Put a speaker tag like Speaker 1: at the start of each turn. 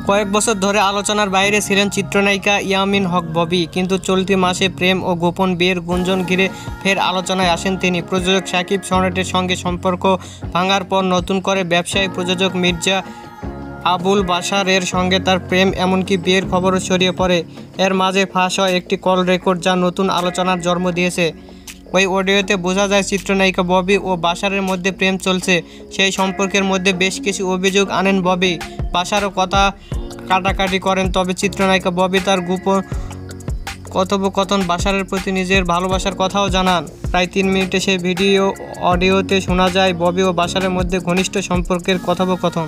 Speaker 1: কয়েক বছর ধরে আলোচনার বাইরে ছিলেন চিত্রনায়িকা ইয়ামিন হক ববি, কিন্তু চলতি মাসে প্রেম ও গোপন বিয়ের গুঞ্জন ঘিরে ফের আলোচনায় আসেন তিনি। প্রযোজক সাকিব সম্রাটের সঙ্গে সম্পর্ক ভাঙার পর নতুন করে ব্যবসায়ী প্রযোজক মির্জা আবুল বাশারের সঙ্গে তার প্রেম এমনকি বিয়ের খবরও ছড়িয়ে পড়ে। এর মাঝে ফাঁস হয় একটি কল রেকর্ড যা নতুন আলোচনার জন্ম দিয়েছে। ওই অডিওতে বোঝা যায় চিত্রনায়িকা ববি ও বাশারের মধ্যে প্রেম চলছে। সেই সম্পর্কের মধ্যে বেশ কিছু অভিযোগ আনেন ববি, বাশারও কথা কাটাকাটি করেন। তবে চিত্রনায়িকা ববি তার গোপন কথোপকথন বাশারের প্রতি নিজের ভালোবাসার কথাও জানান। প্রায় 3 মিনিটে সেই অডিওতে শোনা যায় ববি ও বাশারের মধ্যে ঘনিষ্ঠ সম্পর্কের কথোপকথন।